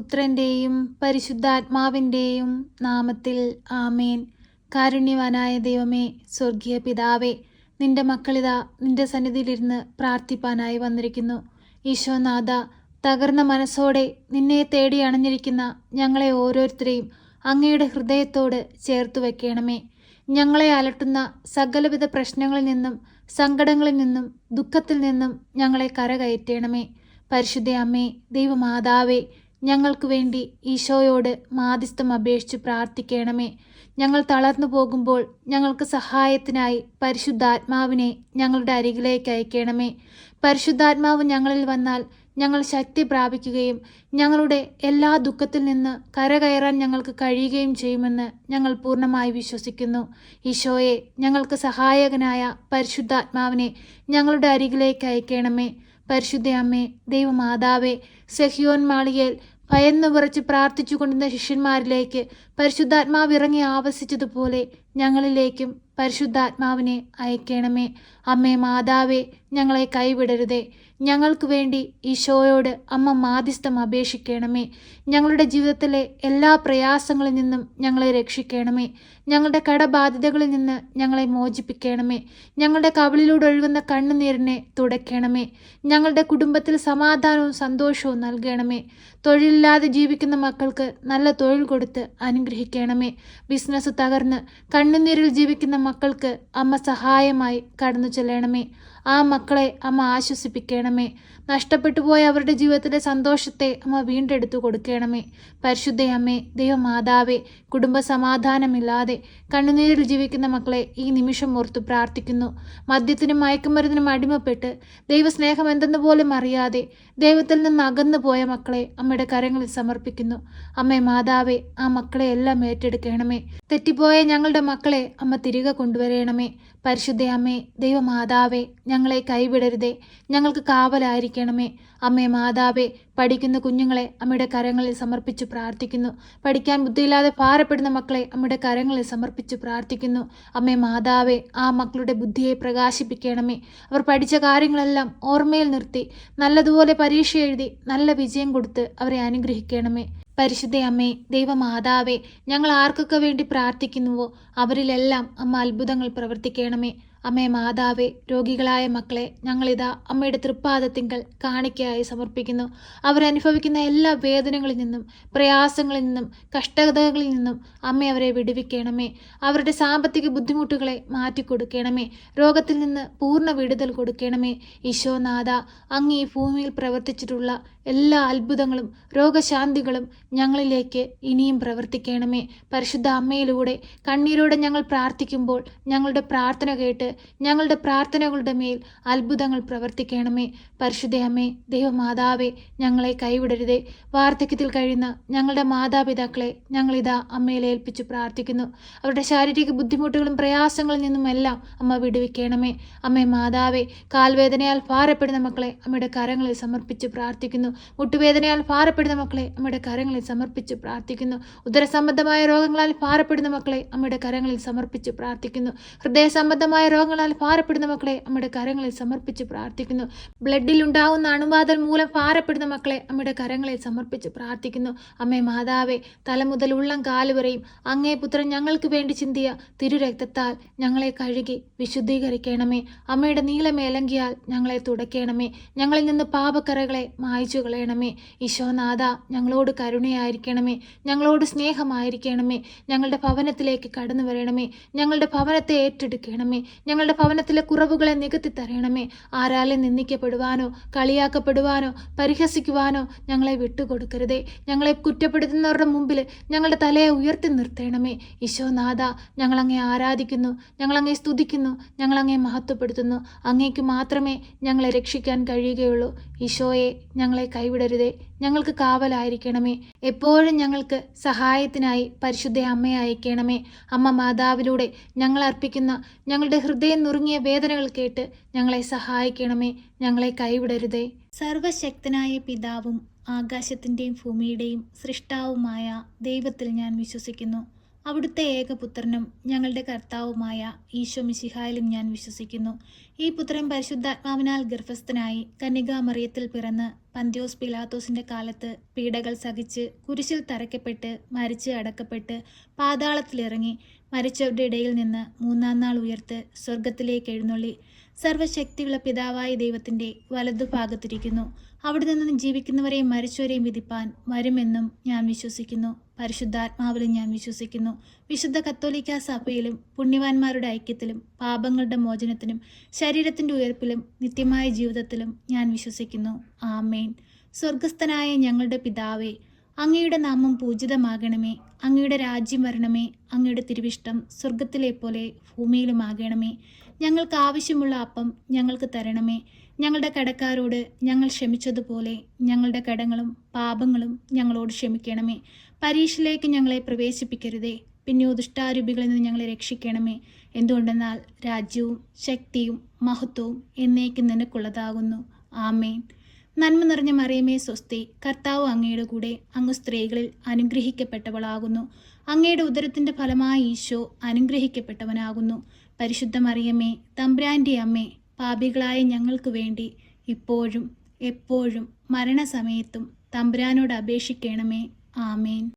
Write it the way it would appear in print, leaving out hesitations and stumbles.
പുത്രൻ്റെയും പരിശുദ്ധാത്മാവിൻ്റെയും നാമത്തിൽ ആമേൻ. കാരുണ്യവാനായ ദൈവമേ, സ്വർഗീയ പിതാവേ, നിന്റെ മക്കളിതാ നിന്റെ സന്നിധിയിലിരുന്ന് പ്രാർത്ഥിപ്പാനായി വന്നിരിക്കുന്നു. ഈശോനാഥ, തകർന്ന മനസ്സോടെ നിന്നെ തേടി അണഞ്ഞിരിക്കുന്ന ഞങ്ങളെ ഓരോരുത്തരെയും അങ്ങയുടെ ഹൃദയത്തോട് ചേർത്തു വയ്ക്കണമേ. ഞങ്ങളെ അലട്ടുന്ന സകലവിധ പ്രശ്നങ്ങളിൽ നിന്നും സങ്കടങ്ങളിൽ നിന്നും ദുഃഖത്തിൽ നിന്നും ഞങ്ങളെ കരകയറ്റണമേ. പരിശുദ്ധ അമ്മേ, ദൈവമാതാവേ, ഞങ്ങൾക്ക് വേണ്ടി ഈശോയോട് മാധ്യസ്ഥം അപേക്ഷിച്ച് പ്രാർത്ഥിക്കണമേ. ഞങ്ങൾ തളർന്നു പോകുമ്പോൾ ഞങ്ങൾക്ക് സഹായത്തിനായി പരിശുദ്ധാത്മാവിനെ ഞങ്ങളുടെ അരികിലേക്ക് അയക്കണമേ. പരിശുദ്ധാത്മാവ് ഞങ്ങളിൽ വന്നാൽ ഞങ്ങൾ ശക്തി പ്രാപിക്കുകയും ഞങ്ങളുടെ എല്ലാ ദുഃഖത്തിൽ നിന്ന് കരകയറാൻ ഞങ്ങൾക്ക് കഴിയുകയും ചെയ്യുമെന്ന് ഞങ്ങൾ പൂർണ്ണമായി വിശ്വസിക്കുന്നു. ഈശോയെ, ഞങ്ങൾക്ക് സഹായകനായ പരിശുദ്ധാത്മാവിനെ ഞങ്ങളുടെ അരികിലേക്ക് അയക്കണമേ. പരിശുദ്ധ അമ്മേ, ദൈവമാതാവേ, സെഹിയോൻ മാളികയിൽ ഭയന്നു വിറച്ച് പ്രാർത്ഥിച്ചു കൊണ്ടിരുന്ന ശിഷ്യന്മാരിലേക്ക് പരിശുദ്ധാത്മാവ് ഇറങ്ങി ആവസിച്ചതുപോലെ ഞങ്ങളിലേക്കും പരിശുദ്ധാത്മാവിനെ അയക്കണമേ. അമ്മേ മാതാവേ, ഞങ്ങളെ കൈവിടരുതേ. ഞങ്ങൾക്ക് വേണ്ടി ഈശോയോട് അമ്മ മാധ്യസ്ഥം അപേക്ഷിക്കണമേ. ഞങ്ങളുടെ ജീവിതത്തിലെ എല്ലാ പ്രയാസങ്ങളിൽ നിന്നും ഞങ്ങളെ രക്ഷിക്കണമേ. ഞങ്ങളുടെ കടബാധ്യതകളിൽ നിന്ന് ഞങ്ങളെ മോചിപ്പിക്കണമേ. ഞങ്ങളുടെ കവിളിലൂടെ ഒഴുകുന്ന കണ്ണുനീരിനെ തുടയ്ക്കണമേ. ഞങ്ങളുടെ കുടുംബത്തിൽ സമാധാനവും സന്തോഷവും നൽകണമേ. തൊഴിലില്ലാതെ ജീവിക്കുന്ന മക്കൾക്ക് നല്ല തൊഴിൽ കൊടുത്ത് അനുഗ്രഹിക്കണമേ. ബിസിനസ് തകർന്ന് കണ്ണുനീരിൽ ജീവിക്കുന്ന മക്കൾക്ക് അമ്മ സഹായമായി കടന്നു ചെല്ലണമേ. ആ മക്കളെ അമ്മ ആശ്വസിപ്പിക്കണമേ. നഷ്ടപ്പെട്ടു പോയ അവരുടെ ജീവിതത്തിലെ സന്തോഷത്തെ അമ്മ വീണ്ടെടുത്തു കൊടുക്കണമേ. പരിശുദ്ധ അമ്മേ, ദൈവമാതാവേ, കുടുംബ സമാധാനമില്ലാതെ കണ്ണുനീരിൽ ജീവിക്കുന്ന മക്കളെ ഈ നിമിഷം ഓർത്തു പ്രാർത്ഥിക്കുന്നു. മദ്യത്തിനും മയക്കുമരുന്നിനും അടിമപ്പെട്ട് ദൈവസ്നേഹം എന്തെന്ന് പോലും അറിയാതെ ദൈവത്തിൽ നിന്ന് അകന്നു പോയ മക്കളെ അമ്മയുടെ കരങ്ങളിൽ സമർപ്പിക്കുന്നു. അമ്മേ മാതാവേ, ആ മക്കളെ എല്ലാം ഏറ്റെടുക്കണമേ. തെറ്റിപ്പോയ ഞങ്ങളുടെ മക്കളെ അമ്മ തിരികെ കൊണ്ടുവരണമേ. പരിശുദ്ധ അമ്മേ, ദൈവമാതാവേ, ഞങ്ങളെ കൈവിടരുതേ. ഞങ്ങൾക്ക് കാവലായിരിക്കണമേ. അമ്മേ മാതാവേ, പഠിക്കുന്ന കുഞ്ഞുങ്ങളെ അമ്മയുടെ കരങ്ങളിൽ സമർപ്പിച്ച് പ്രാർത്ഥിക്കുന്നു. പഠിക്കാൻ ബുദ്ധിയില്ലാതെ ഭാരപ്പെടുന്ന മക്കളെ അമ്മയുടെ കരങ്ങളിൽ സമർപ്പിച്ച് പ്രാർത്ഥിക്കുന്നു. അമ്മേ മാതാവേ, ആ മക്കളുടെ ബുദ്ധിയെ പ്രകാശിപ്പിക്കണമേ. അവർ പഠിച്ച കാര്യങ്ങളെല്ലാം ഓർമ്മയിൽ നിർത്തി നല്ലതുപോലെ പരീക്ഷ എഴുതി നല്ല വിജയം കൊടുത്ത് അവരെ അനുഗ്രഹിക്കണമേ. പരിശുദ്ധ അമ്മേ, ദൈവമാതാവേ, ഞങ്ങൾ ആർക്കൊക്കെ വേണ്ടി പ്രാർത്ഥിക്കുന്നുവോ അവരിലെല്ലാം അമ്മ അത്ഭുതങ്ങൾ പ്രവർത്തിക്കണമേ. അമ്മേ മാതാവേ, രോഗികളായ മക്കളെ ഞങ്ങളിതാ അമ്മയുടെ തൃപ്പാദത്തിങ്കൽ കാണിക്കയായി സമർപ്പിക്കുന്നു. അവരനുഭവിക്കുന്ന എല്ലാ വേദനകളിൽ നിന്നും പ്രയാസങ്ങളിൽ നിന്നും കഷ്ടതകളിൽ നിന്നും അമ്മ അവരെ വിടുവിക്കണമേ. അവരുടെ സാമ്പത്തിക ബുദ്ധിമുട്ടുകളെ മാറ്റിക്കൊടുക്കണമേ. രോഗത്തിൽ നിന്ന് പൂർണ്ണ വിടുതൽ കൊടുക്കണമേ. ഈശോനാഥ, അങ്ങ് ഈ ഭൂമിയിൽ പ്രവർത്തിച്ചിട്ടുള്ള എല്ലാ അത്ഭുതങ്ങളും രോഗശാന്തികളും ഞങ്ങളിലേക്ക് ഇനിയും പ്രവർത്തിക്കണമേ. പരിശുദ്ധ അമ്മയിലൂടെ കണ്ണീരോടെ ഞങ്ങൾ പ്രാർത്ഥിക്കുമ്പോൾ ഞങ്ങളുടെ പ്രാർത്ഥന കേട്ട് ഞങ്ങളുടെ പ്രാർത്ഥനകളുടെ മേൽ അത്ഭുതങ്ങൾ പ്രവർത്തിക്കണമേ. പരിശുദ്ധ അമ്മേ, ദൈവമാതാവേ, ഞങ്ങളെ കൈവിടരുതേ. വാർദ്ധക്യത്തിൽ കഴിയുന്ന ഞങ്ങളുടെ മാതാപിതാക്കളെ ഞങ്ങളിതാ അമ്മയിൽ ഏൽപ്പിച്ചു പ്രാർത്ഥിക്കുന്നു. അവരുടെ ശാരീരിക ബുദ്ധിമുട്ടുകളും പ്രയാസങ്ങളിൽ നിന്നുമെല്ലാം അമ്മ വിടുവിക്കണമേ. അമ്മേ മാതാവേ, കാൽവേദനയാൽ ഭാരപ്പെടുന്ന മക്കളെ അമ്മയുടെ കരങ്ങളിൽ സമർപ്പിച്ച് പ്രാർത്ഥിക്കുന്നു. മുട്ടുവേദനയാൽ ഭാരപ്പെടുന്ന മക്കളെ അമ്മയുടെ കരങ്ങളിൽ സമർപ്പിച്ച് പ്രാർത്ഥിക്കുന്നു. ഉദരസംബന്ധമായ രോഗങ്ങളാൽ ഭാരപ്പെടുന്ന മക്കളെ അമ്മയുടെ കരങ്ങളിൽ സമർപ്പിച്ച് പ്രാർത്ഥിക്കുന്നു. ഹൃദയ സംബന്ധമായ രോഗങ്ങളാൽ ഭാരപ്പെടുന്ന മക്കളെ അമ്മയുടെ കരങ്ങളിൽ സമർപ്പിച്ച് പ്രാർത്ഥിക്കുന്നു. ബ്ലഡിൽ ഉണ്ടാകുന്ന അണുബാധ മൂലം ഭാരപ്പെടുന്ന മക്കളെ അമ്മയുടെ കരങ്ങളിൽ സമർപ്പിച്ച് പ്രാർത്ഥിക്കുന്നു. അമ്മേ മാതാവേ, തല മുതൽ ഉള്ളം കാലുവരെയും അങ്ങേ പുത്രൻ ഞങ്ങൾക്ക് വേണ്ടി ചിന്തിയ തിരുരക്തത്താൽ ഞങ്ങളെ കഴുകി വിശുദ്ധീകരിക്കണമേ. അമ്മയുടെ നീലമേലങ്കിയാൽ ഞങ്ങളെ തുടയ്ക്കണമേ. ഞങ്ങളിൽ നിന്ന് പാപക്കറകളെ മായ്ച്ചു കളയണമേ. ഈശോനാഥ, ഞങ്ങളോട് കരുണയായിരിക്കണമേ. ഞങ്ങളോട് സ്നേഹമായിരിക്കണമേ. ഞങ്ങളുടെ ഭവനത്തിലേക്ക് കടന്നു വരണമേ. ഞങ്ങളുടെ ഭവനത്തെ ഏറ്റെടുക്കണമേ. ഞങ്ങളുടെ ഭവനത്തിലെ കുറവുകളെ നികത്തി തരണമേ. ആരാലും നിന്ദിക്കപ്പെടുവാനോ കളിയാക്കപ്പെടുവാനോ പരിഹസിക്കുവാനോ ഞങ്ങളെ വിട്ടുകൊടുക്കരുതേ. ഞങ്ങളെ കുറ്റപ്പെടുത്തുന്നവരുടെ മുമ്പിൽ ഞങ്ങളുടെ തലയെ ഉയർത്തി നിർത്തണമേ. ഈശോനാഥ, ഞങ്ങളങ്ങേ ആരാധിക്കുന്നു, ഞങ്ങളങ്ങേ സ്തുതിക്കുന്നു, ഞങ്ങളങ്ങേ മഹത്വപ്പെടുത്തുന്നു. അങ്ങേക്ക് മാത്രമേ ഞങ്ങളെ രക്ഷിക്കാൻ കഴിയുകയുള്ളൂ. ഈശോയെ, ഞങ്ങളെ കൈവിടരുതേ. ഞങ്ങൾക്ക് കാവലായിരിക്കണമേ. എപ്പോഴും ഞങ്ങൾക്ക് സഹായത്തിനായി പരിശുദ്ധ അമ്മയെ അയക്കണമേ. അമ്മ മാതാവിലൂടെ ഞങ്ങൾ അർപ്പിക്കുന്ന ഞങ്ങളുടെ ഹൃദയം നുറുങ്ങിയ വേദനകൾ കേട്ട് ഞങ്ങളെ സഹായിക്കണമേ. ഞങ്ങളെ കൈവിടരുതേ. സർവശക്തനായ പിതാവും ആകാശത്തിൻ്റെയും ഭൂമിയുടെയും സൃഷ്ടാവുമായ ദൈവത്തിൽ ഞാൻ വിശ്വസിക്കുന്നു. അവിടുത്തെ ഏകപുത്രനും ഞങ്ങളുടെ കർത്താവുമായ ഈശോ മിശിഹായിലും ഞാൻ വിശ്വസിക്കുന്നു. ഈ പുത്രൻ പരിശുദ്ധാത്മാവിനാൽ ഗർഭസ്ഥനായി കന്യകാമറിയത്തിൽ പിറന്ന് പന്തിയോസ് പിലാത്തോസിന്റെ കാലത്ത് പീഡകൾ സഹിച്ച് കുരിശിൽ തറയ്ക്കപ്പെട്ട് മരിച്ച് അടക്കപ്പെട്ട് പാതാളത്തിലിറങ്ങി മരിച്ചവരുടെ ഇടയിൽ നിന്ന് മൂന്നാം നാൾ ഉയർത്ത് സ്വർഗത്തിലേക്ക് എഴുന്നള്ളി സർവശക്തിയുള്ള പിതാവായ ദൈവത്തിന്റെ വലതുഭാഗത്തിരിക്കുന്നു. അവിടെ നിന്ന് ജീവിക്കുന്നവരെയും മരിച്ചവരെയും വിധിപ്പാൻ വരുമെന്നും ഞാൻ വിശ്വസിക്കുന്നു. പരിശുദ്ധാത്മാവിലും ഞാൻ വിശ്വസിക്കുന്നു. വിശുദ്ധ കത്തോലിക്കാ സഭയിലും പുണ്യവാന്മാരുടെ ഐക്യത്തിലും പാപങ്ങളുടെ മോചനത്തിനും ശരീരത്തിന്റെ ഉയർപ്പിലും നിത്യമായ ജീവിതത്തിലും ഞാൻ വിശ്വസിക്കുന്നു. ആമേൻ. സ്വർഗസ്ഥനായ ഞങ്ങളുടെ പിതാവേ, അങ്ങയുടെ നാമം പൂജിതമാകണമേ. അങ്ങയുടെ രാജ്യം വരണമേ. അങ്ങയുടെ തിരുവിഷ്ടം സ്വർഗത്തിലെ പോലെ ഭൂമിയിലുമാകണമേ. ഞങ്ങൾക്ക് ആവശ്യമുള്ള അപ്പം ഞങ്ങൾക്ക് തരണമേ. ഞങ്ങളുടെ കടക്കാരോട് ഞങ്ങൾ ക്ഷമിച്ചതുപോലെ ഞങ്ങളുടെ കടങ്ങളും പാപങ്ങളും ഞങ്ങളോട് ക്ഷമിക്കണമേ. പരീക്ഷയിലേക്ക് ഞങ്ങളെ പ്രവേശിപ്പിക്കരുതേ, പിന്നെയോ ദുഷ്ടാരൂപികളിൽ നിന്ന് ഞങ്ങളെ രക്ഷിക്കണമേ. എന്തുകൊണ്ടെന്നാൽ രാജ്യവും ശക്തിയും മഹത്വവും എന്നേക്കും നിനക്കുള്ളതാകുന്നു. ആമേൻ. നന്മ നിറഞ്ഞ മറിയമേ സ്വസ്തി, കർത്താവ് അങ്ങയുടെ കൂടെ, അങ്ങ് സ്ത്രീകളിൽ അനുഗ്രഹിക്കപ്പെട്ടവളാകുന്നു. അങ്ങയുടെ ഉദരത്തിന്റെ ഫലമായ ഈശോ അനുഗ്രഹിക്കപ്പെട്ടവനാകുന്നു. പരിശുദ്ധ മറിയമേ, തമ്പുരാന്റെ അമ്മേ, പാപികളായ ഞങ്ങൾക്ക് വേണ്ടി ഇപ്പോഴും എപ്പോഴും മരണസമയത്തും തമ്പുരാനോട് അപേക്ഷിക്കണമേ. ആമേൻ.